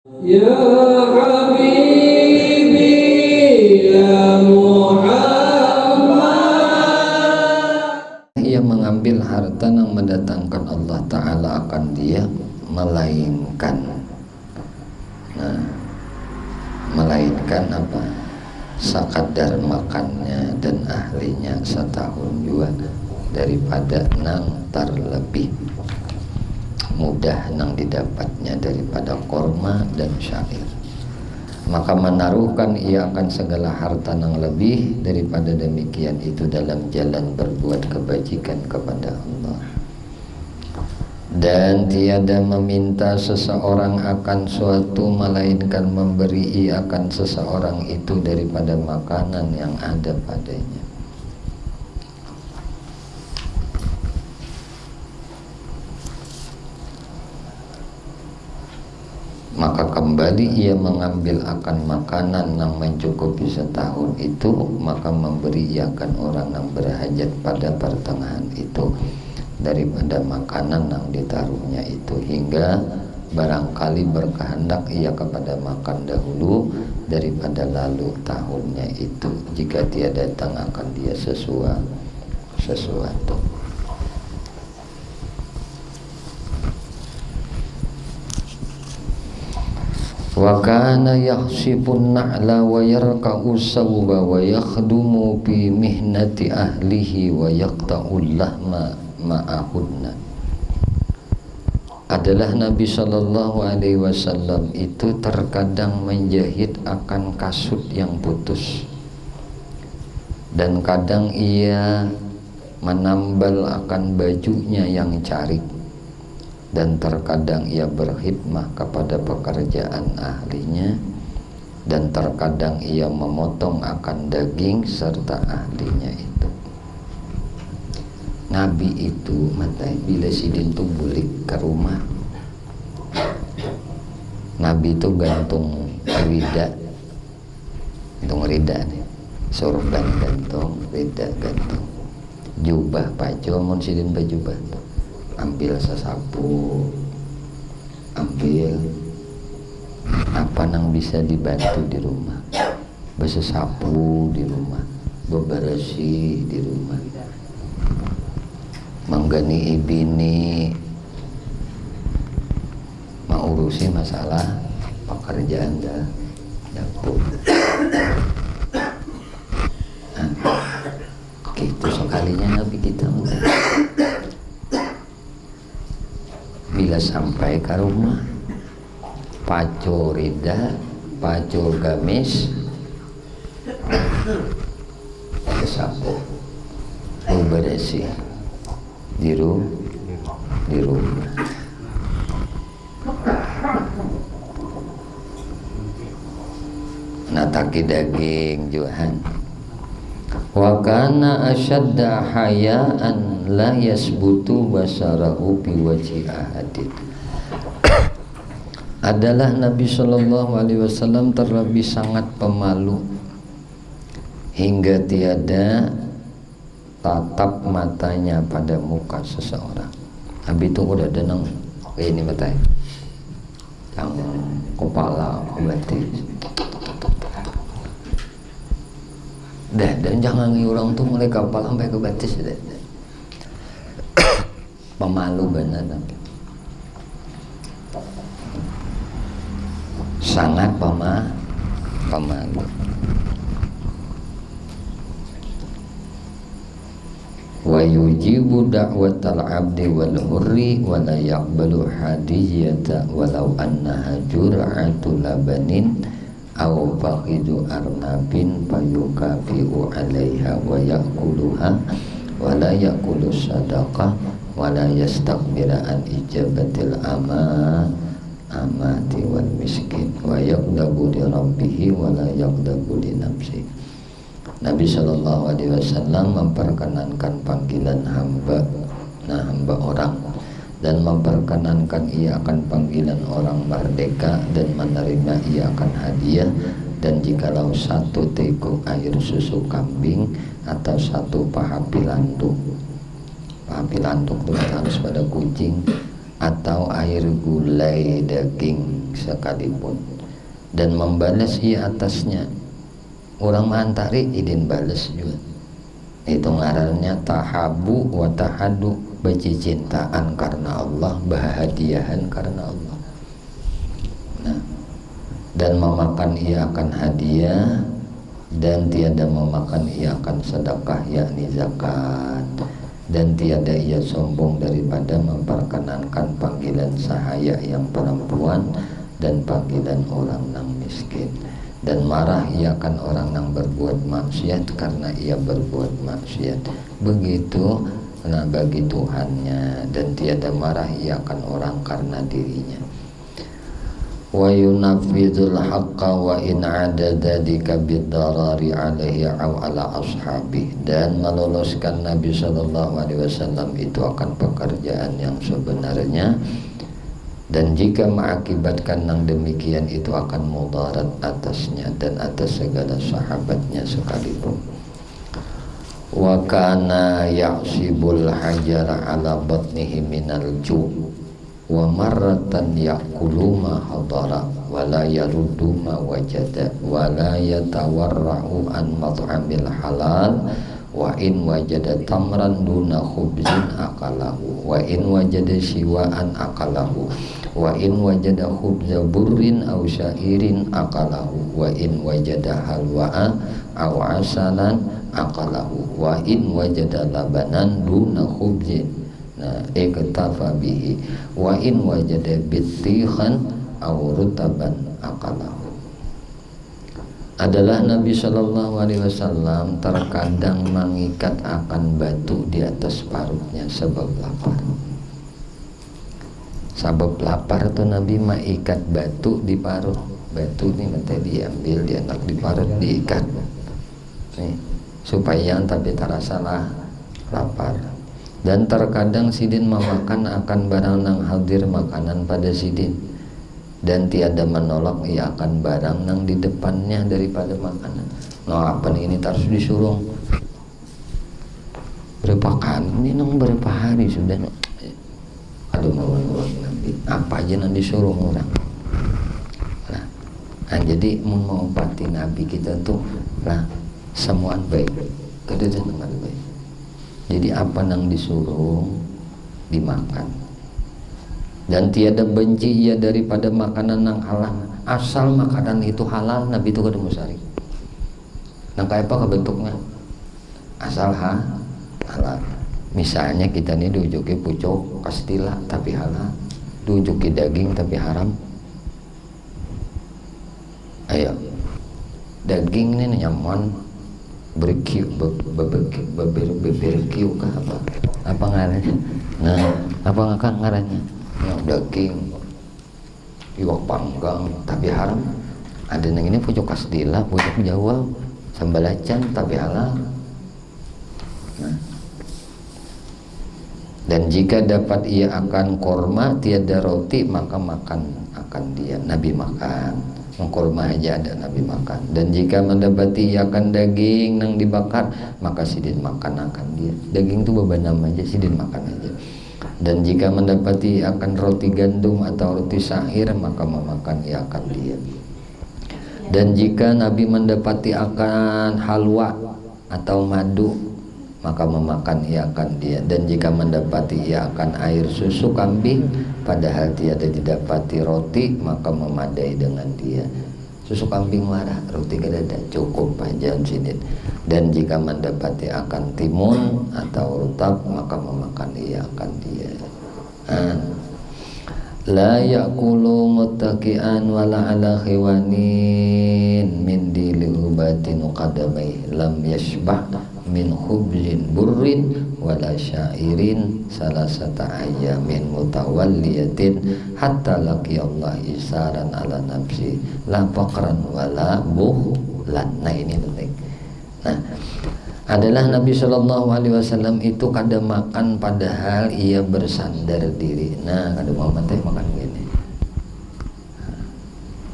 Ya Habibi ya Muhammad. Ia mengambil harta yang mendatangkan Allah Ta'ala akan dia, melainkan apa? Sakadar makannya dan ahlinya setahun juga, daripada nang terlebih mudah nang didapatnya daripada korma dan syair. Maka menaruhkan ia akan segala harta nang lebih daripada demikian itu dalam jalan berbuat kebajikan kepada Allah. Dan tiada meminta seseorang akan suatu melainkan memberi ia akan seseorang itu daripada makanan yang ada padanya. Maka kembali ia mengambil akan makanan yang mencukupi setahun itu, maka memberi ia akan orang yang berhajat pada pertengahan itu daripada makanan yang ditaruhnya itu, hingga barangkali berkehendak ia kepada makan dahulu daripada lalu tahunnya itu, jika dia datang akan dia sesuatu. Wa kana yahsibun na'la wa yarka'u sawba wa yakhdumu bi mihnati ahlihi wa yaqta'ul lahma ma'ahunna. Adalah Nabi Shallallahu Alaihi Wasallam itu terkadang menjahit akan kasut yang putus, dan kadang ia menambal akan bajunya yang carik, dan terkadang ia berkhidmah kepada pekerjaan ahlinya, dan terkadang ia memotong akan daging serta ahlinya itu. Nabi itu matai bila sidin tu bulik ke rumah, Nabi itu gantung rida nih, sorban gantung, rida gantung, jubah paco mun sidin bajubah tuh. Ambil sesapu, ambil apa yang bisa dibantu di rumah, bersesapu di rumah, bebersih di rumah, menggani ibini, mengurusi masalah pekerjaan dapur. Gitu sekalinya Nabi kita bila sampai ke rumah, paco rida, paco gamis, kesapu, bersih di rumah. Nataki daging juahan. Wa kana asyadda hayaan la yasbutu basarahu bi wajhi ahadin. Adalah Nabi Shallallahu Alaihi Wasallam terlebih sangat pemalu hingga tiada tatap matanya pada muka seseorang. Nabi itu udah denang ini matai yang kepala berarti. Dan jangan orang tuh mulai kapal sampai ke batis deh. Pemalu benar Nabi. Sangat pemalu. Wa yujibu da'watal 'abdi wal hurri wa la yaqbalu hadiyata walau annaha jur'atu labanin aw faqidu arnabin fayukafi'u 'alaiha wa yaquluha wa la yaqulu sadaqah wa la yastakbira an ijabatil amati wal miskin wa yaqdabu li rabbihi wa la yaqdabu li nafsihi. Nabi Shallallahu Alaihi Wasallam memperkenankan panggilan hamba orang, dan memperkenankan ia akan panggilan orang merdeka, dan menerima ia akan hadiah, dan jikalau satu teguk air susu kambing atau satu paha pilantuk itu harus pada kucing, atau air gulai daging sekalipun, dan membalas ia atasnya. Orang mantari idin balas juga. Itu ngarannya tahabu wa tahadu, bercintaan karena Allah, bahagiahan karena Allah. Nah, dan memakan ia akan hadiah, dan tiada memakan ia akan sedekah yakni zakat, dan tiada ia sombong daripada memperkenankan panggilan sahaya yang perempuan dan panggilan orang nang miskin, dan marah ia akan orang nang berbuat maksiat karena ia berbuat maksiat. Begitu nah bagi Tuhannya, dan tiada marah ia akan orang karena dirinya. Wa yunaffidul haqqa wa in ada dzalika bidarari alaihi aw ala ashabi, dan meloloskan Nabi sallallahu alaihi wasallam itu akan pekerjaan yang sebenarnya, dan jika mengakibatkan yang demikian itu akan mudarat atasnya dan atas segala sahabatnya sekalipun. Wa kana ya'sibul hajara ala batnihi minal ju' wa marratan ya'kulu ma hadara wa la yaruddu ma wajada wa la yatawarra'u an mat'amil halal wa in wajada tamran duna khubzin akalahu wa in wajada siwaan akalahu wa in wajada khubza burrin aw syairin akalahu wa in wajada halwa'a aw asalan akalahu wa in wajada labanan duna khubzin iktafa bihi wa in wajada bittihan aw rutaban akalahu. Adalah Nabi Shallallahu Alaihi Wasallam terkadang mengikat akan batu di atas parutnya sebab lapar. Sebab lapar tuh Nabi mengikat batu di parut. Batu ini nanti diambil, dianak di parut, diikat nih, supaya tapi terasa lapar. Dan terkadang sidin memakan akan barang nang hadir makanan pada sidin, dan tiada menolak ia akan barang nang di depannya daripada makanan. Nah, apa ini harus disuruh berapa kali ini nang berapa hari sudah. Aduh mau Nabi apa aja nang disuruh orang. Nah, jadi mau pati Nabi kita tuh lah semuaan baik, kedudukan baik. Jadi apa nang disuruh dimakan, dan tiada benci ia daripada makanan nang halal, asal makanan itu halal. Nabi itu kada musari nang kayak apa bentuknya, asal halal. Misalnya kita nih diujuki pucuk kastila tapi halal, diujuki daging tapi haram. Ayo daging ini nyaman berkiu beberkiu kah apa ngarannya? Nah, apa ngakak ngarannya? Nah, daging iwak panggang tapi haram. Ada yang ini pucuk kasdila, pucuk Jawa, sambalacan tapi halal. Nah, dan jika dapat ia akan korma tiada roti maka makan akan dia. Nabi makan kurma aja ada Nabi makan. Dan jika mendapati akan daging nang dibakar maka sidin makan akan dia. Daging itu bebanam aja, sidin makan aja. Dan jika mendapati akan roti gandum atau roti syair maka memakan ia akan dia. Dan jika Nabi mendapati akan halwa atau madu maka memakan ia akan dia. Dan jika mendapati ia akan air susu kambing padahal tiada didapati roti maka memadai dengan dia. Susu kambing marah, roti kadada cukup panjang sidin. Dan jika mendapati akan timun atau rutab maka memakan ia akan dia. La yakulu muttaqian wala ala khiwanin min dilubatin qadamai lam yashbah min khubzin burrin wala syairin salasata ayamin mutawalliyatin hatta laqiyallah isaran ala nafsi la faqran wala buhlan. Nah, ini penting. Nah, adalah Nabi Shallallahu Alaihi Wasallam itu kada makan padahal ia bersandar diri. Nah, kada mau teh makan gini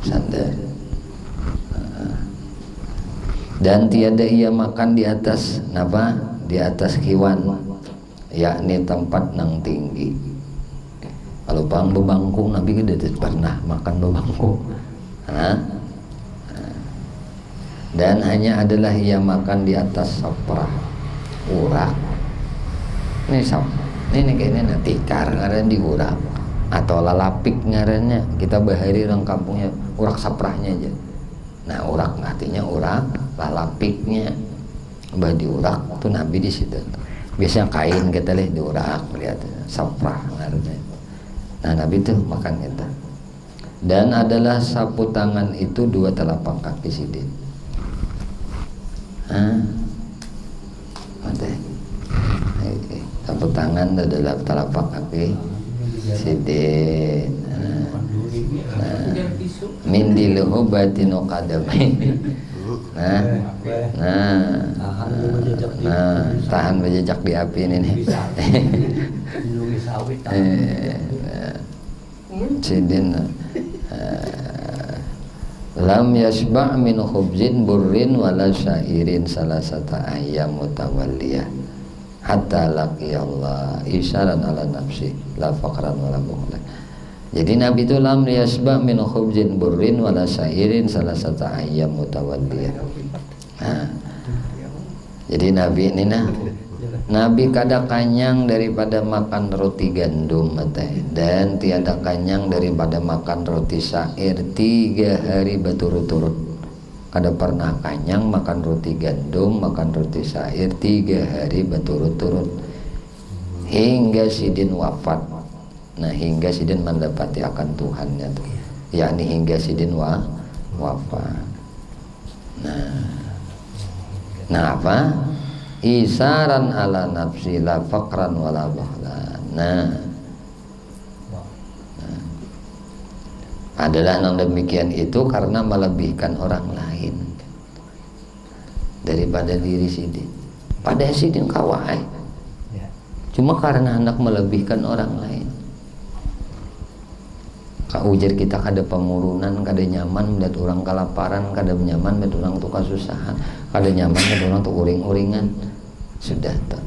sandar. Dan tiada ia makan di atas napa? Di atas kiwan, yakni tempat nang tinggi. Kalau pang bebangku Nabi tidak pernah makan bebangku. Nah, dan hanya adalah ia makan di atas saprah urak. Ini kayaknya tikar ngaran di urak atau lalapik ngarannya. Kita bahari orang kampungnya urak saprahnya aja. Nah, urak artinya urak, lalapiknya bah di urak tuh Nabi di situ. Biasanya kain kita lihat di urak, lihat saprah ngarannya. Nah, Nabi tuh makan kita. Dan adalah sapu tangan itu 2 telapak kaki sidin. Sapu tangan adalah telapak kaki sidin. Mindiluhu batinu qadami. Tahan berjejak di api ini nih. Sidin lam yasba' min khubzin burrin wala syairin salasata ayyam mutawalliyah hatta laqiyallah isyaran ala nafsi la faqran wala bukhlan. Jadi Nabi itu lam yasba' min khubzin burrin wala syairin salasata ayyam mutawalliyah. Jadi Nabi ini Nabi kada kanyang daripada makan roti gandum dan tiada kanyang daripada makan roti syair 3 hari berturut-turut. Kada pernah kanyang makan roti gandum, makan roti syair 3 hari berturut-turut hingga sidin wafat. Nah, hingga sidin mendapati akan Tuhannya tuh, yakni hingga sidin wafat. Nah apa? Isaran ala nafsi la faqran wala bahlan. Adalah yang demikian itu karena melebihkan orang lain daripada diri sidin. Pada sidin kawai, cuma karena hendak melebihkan orang lain. Ujar kita kada pengurunan, kada nyaman melihat orang kelaparan, kada nyaman melihat orang tuh kasusahan, kada nyaman melihat orang tuh uring-uringan. Sudah tak.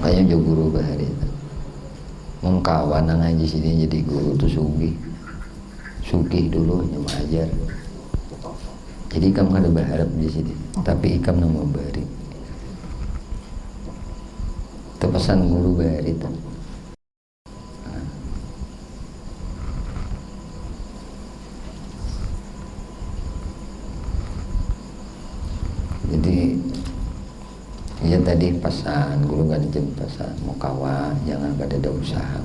Kayak jo guru bahari itu mengkawan ngaji sini jadi guru tuh sugih dulu hanya mengajar. Jadi kamu kada berharap di sini, tapi ikam nang memberi. Itu pesan guru bahari itu. Jadi ya tadi pesan guru ganjem pesan mau kawan jangan ada usaha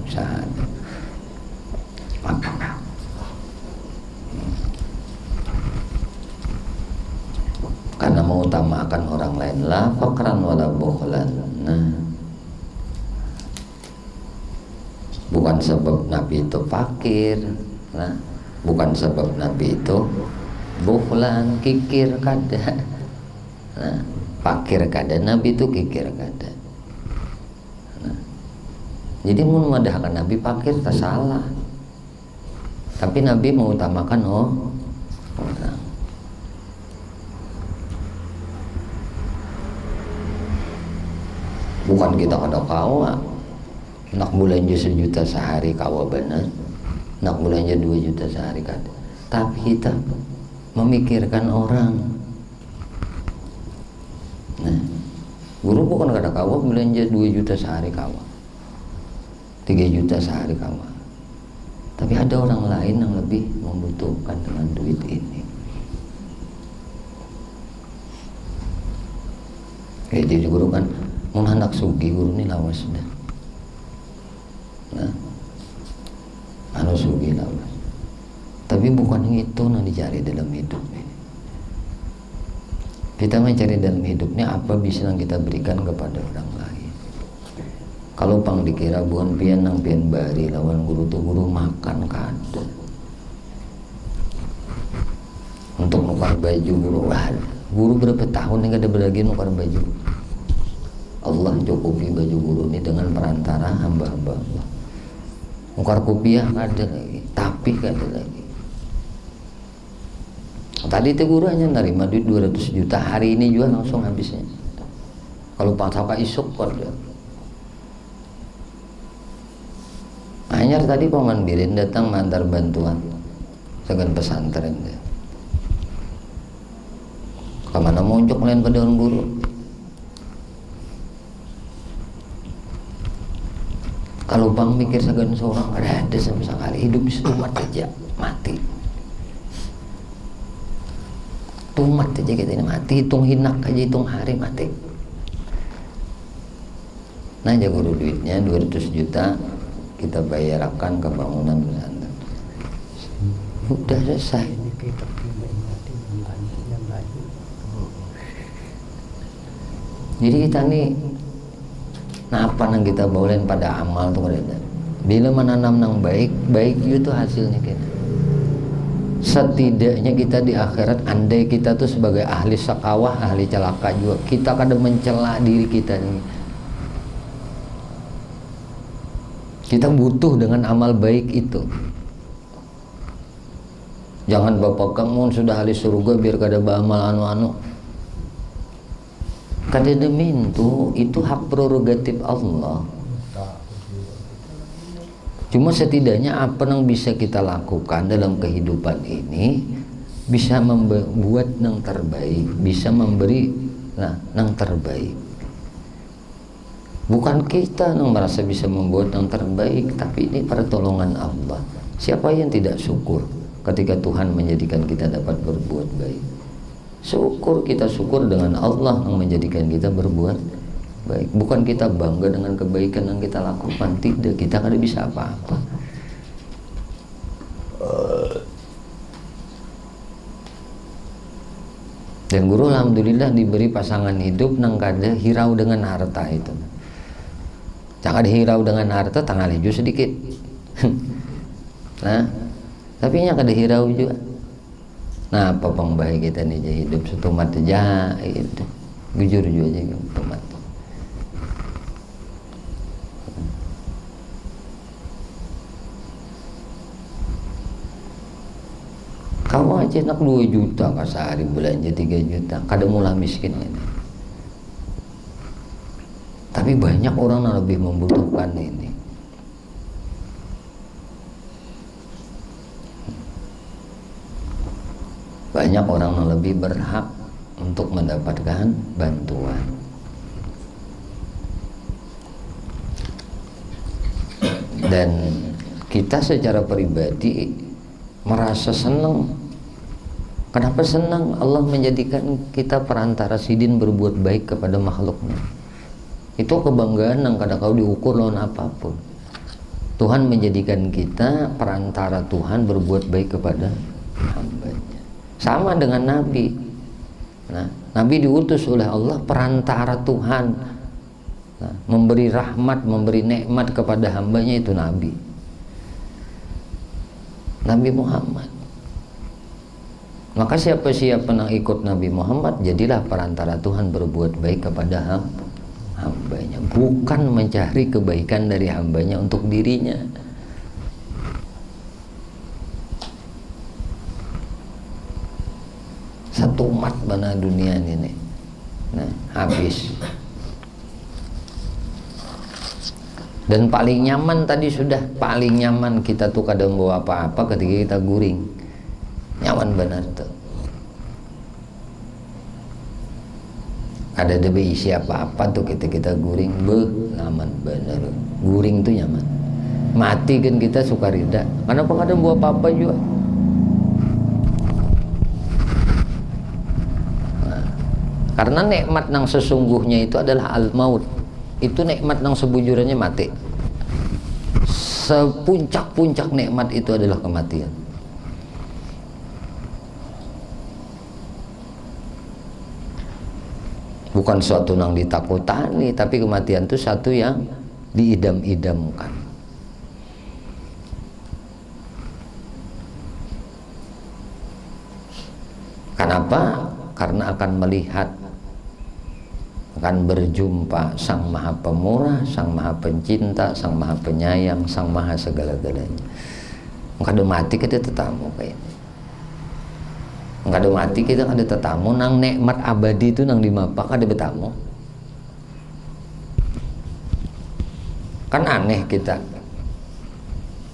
karena mengutamakan orang lain la faqran wala bukhlan. Bukan sebab Nabi itu fakir, bukan sebab Nabi itu bukhlan kikir kada. Fakir kada, Nabi itu kikir kada. Jadi mun madahkan Nabi fakir tak salah, tapi Nabi mengutamakan orang. Bukan kita kada kawa nak belanja 1 juta sehari kawa benar, nak belanja 2 juta sehari kada, tapi kita memikirkan orang. Guru bukan kada kawa belanja 2 juta sehari kawa, 3 juta sehari kawa, tapi ada orang lain yang lebih membutuhkan dengan duit ini. Jadi guru kan mun anak sugi guru ini lawas dah. Anu sugi lawas. Tapi bukan itu yang dicari dalam hidup ini. Kita mencari dalam hidupnya apa bisa yang kita berikan kepada orang lain. Kalau pang dikira bukan pian nang pian bari lawan guru tuh guru makan kada. Untuk nukar baju guru berapa tahun yang kada berlagi nukar baju. Allah cukupi baju guru ini dengan perantara hamba-hamba Allah. Nukar kopiah kada lagi, tapi kada lagi. Tadi itu guru hanya nerima duit 200 juta, hari ini juga langsung habisnya. Kalau pasaka isuk kok dia. Anyar tadi paman birin datang mantar bantuan segan pesantren dia. Kemana muncul lain ke daun guru. Kalau bang mikir segan seorang ada sama sekali, hidup tumat aja mati. Tumat aja kita ini mati, hitung hinak aja hitung hari mati. Nah aja guru duitnya 200 juta kita bayarkan ke bangunan pesantren. Udah selesai. Jadi kita nih napa nang kita bawain pada amal tuh kada. Bila menanam nang baik, baik itu hasilnya kita. Setidaknya kita di akhirat, andai kita tuh sebagai ahli sakawah, ahli celaka juga, kita kadang mencela diri kita nih. Kita butuh dengan amal baik itu. Jangan bapak kamu sudah ahli surga biar kada beramal anu-anu. Kada demin tuh, itu hak prerogatif Allah. Cuma setidaknya apa yang bisa kita lakukan dalam kehidupan ini bisa membuat yang terbaik, bisa memberi yang terbaik. Bukan kita yang merasa bisa membuat yang terbaik, tapi ini pertolongan Allah. Siapa yang tidak syukur ketika Tuhan menjadikan kita dapat berbuat baik? Syukur, kita syukur dengan Allah yang menjadikan kita berbuat baik. Bukan kita bangga dengan kebaikan yang kita lakukan. Tidak, kita kan bisa apa-apa. Dan guru alhamdulillah diberi pasangan hidup nang kada hirau dengan harta itu. Jangan hirau dengan harta, tanggal hijau sedikit. Nah, tapi nya kada hirau juga. Nah, apa pembaik kita nih hidup setumat aja itu. Jujur juga aja tumat. Kamu aja nak 2 juta ka sehari belanja 3 juta, kada mula miskin ini. Tapi banyak orang yang lebih membutuhkan ini. Banyak orang yang lebih berhak untuk mendapatkan bantuan. Dan kita secara pribadi merasa senang. Kenapa senang? Allah menjadikan kita perantara sidin berbuat baik kepada makhluknya. Itu kebanggaan yang kadang kau diukur lawan apapun. Tuhan menjadikan kita perantara Tuhan berbuat baik kepada hambanya. Sama dengan Nabi. Nah, Nabi diutus oleh Allah perantara Tuhan. Nah, memberi rahmat, memberi nikmat kepada hambanya itu Nabi. Nabi Muhammad. Maka siapa-siapa yang ikut Nabi Muhammad jadilah perantara Tuhan berbuat baik kepada hambanya, bukan mencari kebaikan dari hambanya untuk dirinya. Satu umat mana dunia ini, nah habis. Dan paling nyaman tadi sudah, paling nyaman kita tuh kadang bawa apa-apa ketika kita guring. Nyaman benar tuh. Ada debe isi apa-apa tuh kita guring, nyaman benar. Guring tuh nyaman. Mati kan kita suka rida. Kenapa kadang bawa apa-apa juga? Nah, karena nikmat yang sesungguhnya itu adalah al-maut. Itu nikmat yang sebujurnya mati. Sepuncak-puncak nikmat itu adalah kematian. Bukan suatu yang ditakutani, tapi kematian itu satu yang diidam-idamkan. Kenapa? Karena akan melihat, akan berjumpa Sang Maha Pemurah, Sang Maha Pencinta, Sang Maha Penyayang, Sang Maha segala-galanya. Kada mati kita tetamu kayak. Kada mati kita kada tetamu nang nikmat abadi itu nang dimapa kada betamu. Kan aneh kita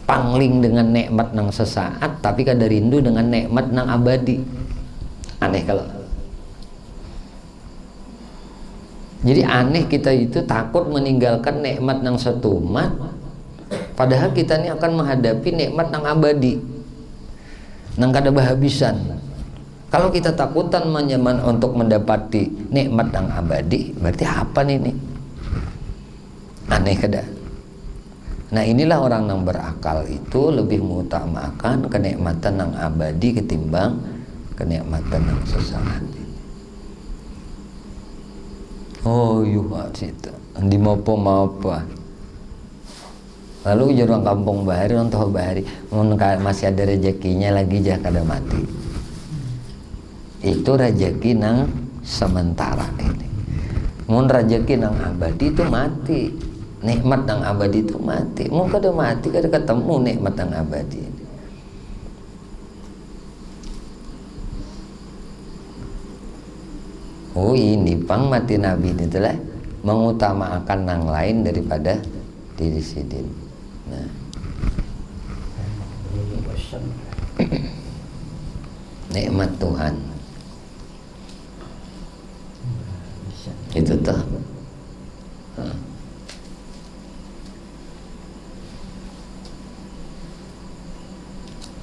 pangling dengan nikmat nang sesaat tapi kada rindu dengan nikmat nang abadi. Aneh kalau. Jadi aneh kita itu takut meninggalkan nikmat nang setumat, padahal kita ini akan menghadapi nikmat nang abadi, nang kada bahabisan. Kalau kita takutan menyaman untuk mendapati nikmat nang abadi, berarti apa nih? Aneh kada? Nah inilah orang yang berakal itu lebih mengutamakan kenikmatan yang abadi ketimbang kenikmatan yang sesaat. Oh iya cita di apa lalu jadi orang kampung bahari, orang tahu bahari masih ada rezekinya lagi jah kada mati. Itu rezeki nang sementara ini. Mun rezeki nang abadi itu mati. Nikmat yang abadi itu mati. Mau kada mati kada ketemu nikmat yang abadi. Oh ini pang mati Nabi ini telah mengutamakan yang lain daripada diri sendiri. Nah. Nikmat Tuhan. Itu tuh.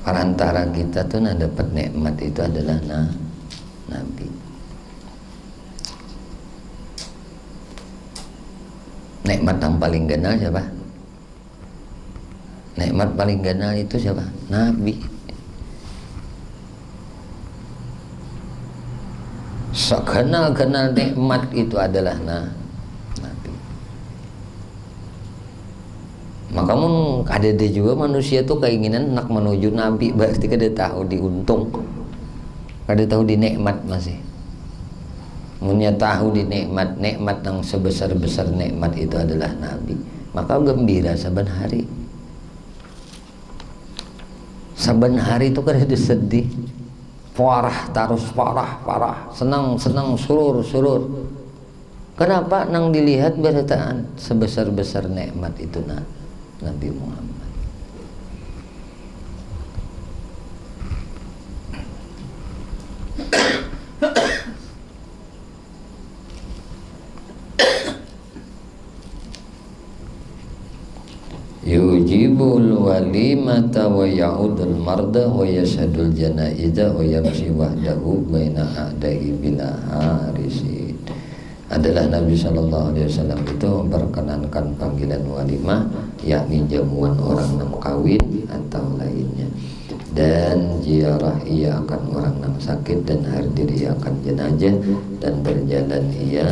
Perantara kita tuh nah dapat nikmat itu adalah Nabi. Nikmat yang paling ganal siapa? Nikmat paling ganal itu siapa? Nabi. Sekenal-kenal nikmat itu adalah Nabi. Maka mun ada juga manusia tuh keinginan nak menuju Nabi, berarti kada tahu diuntung, kada tahu di nikmat masih. Munnya tahu di nikmat yang sebesar-besar nikmat itu adalah Nabi, maka gembira saban hari. Saban hari itu kada sedih, parah terus parah, senang surur. Kenapa nang dilihat beritaan sebesar-besar nikmat itu Nabi Muhammad. Yujibul walimata wa ya'udul marda wa yashadul janaiza wa yamshi wahdahu baina a'dai bila harisin. Adalah Nabi Shallallahu Alaihi Wasallam itu memperkenankan panggilan walimah, yakni jamuan orang yang kawin atau lainnya, dan ziarah ia akan orang yang sakit, dan hadir ia akan jenazah, dan berjalan ia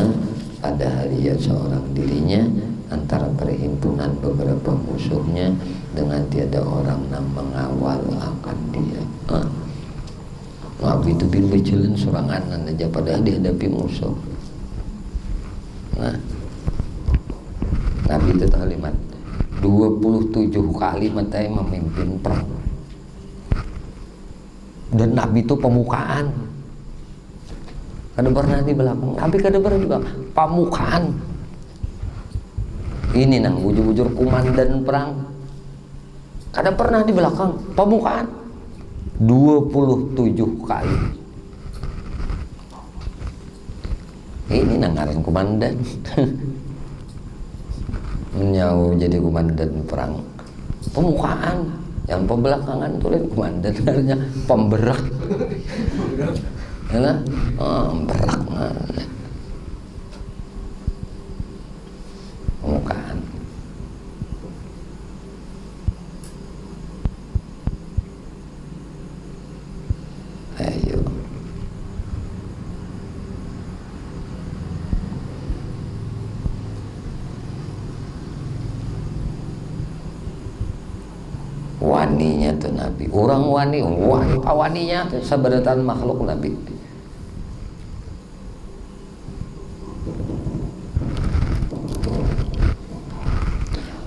pada hari ia seorang dirinya antara perhimpunan beberapa musuhnya, dengan tiada orang yang mengawal akan dia. Nabi itu berjalan sorangan aja padahal dihadapi musuh. Nah, Nabi itu kalimat 27 kali matanya memimpin perang, dan Nabi itu pemukaan. Kada pernah di belakang, Nabi kada pernah juga pemukaan. Ini nang bujur-bujur komandan perang, kada pernah di belakang, pemukaan 27 kali. Ini nangaran komandan. Menyau jadi komandan perang, pemukaan. Yang pembelakangan tulis komandan, artinya pemberak. Ya, berak. Pemukaan. Ayo. Waninya tuh Nabi, orang wani, waninya tuh seberatan makhluk Nabi.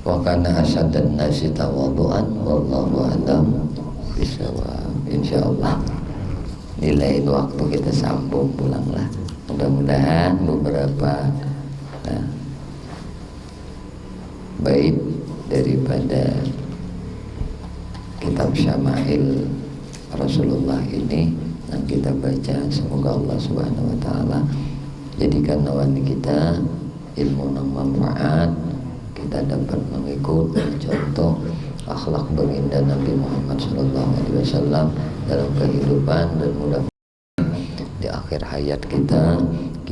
Wa kana asadan nasi tawadhu'an wallahu a'lam bishawab. Insyaallah di lain waktu kita sambung pulanglah. Mudah-mudahan beberapa bait daripada kitab Syama'il Rasulullah ini yang kita baca. Semoga Allah Subhanahu wa taala jadikan nawani kita ilmu yang manfaat, kita dapat mengikut contoh akhlak baginda Nabi Muhammad SAW dalam kehidupan, dan mudah di akhir hayat kita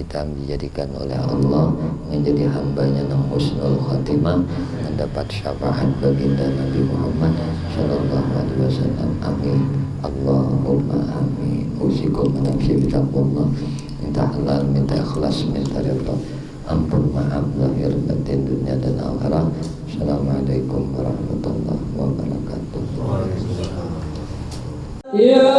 dijadikan oleh Allah menjadi hambanya yang husnul khatimah, mendapat syafaat baginda Nabi Muhammad SAW. Amin Allahumma amin. Usikum menafsi bitaqwallah, minta halal, minta ikhlas, minta ridha, ampun maaf lahir batin dunia dan akhirat. Assalamualaikum warahmatullahi wabarakatuh. Ya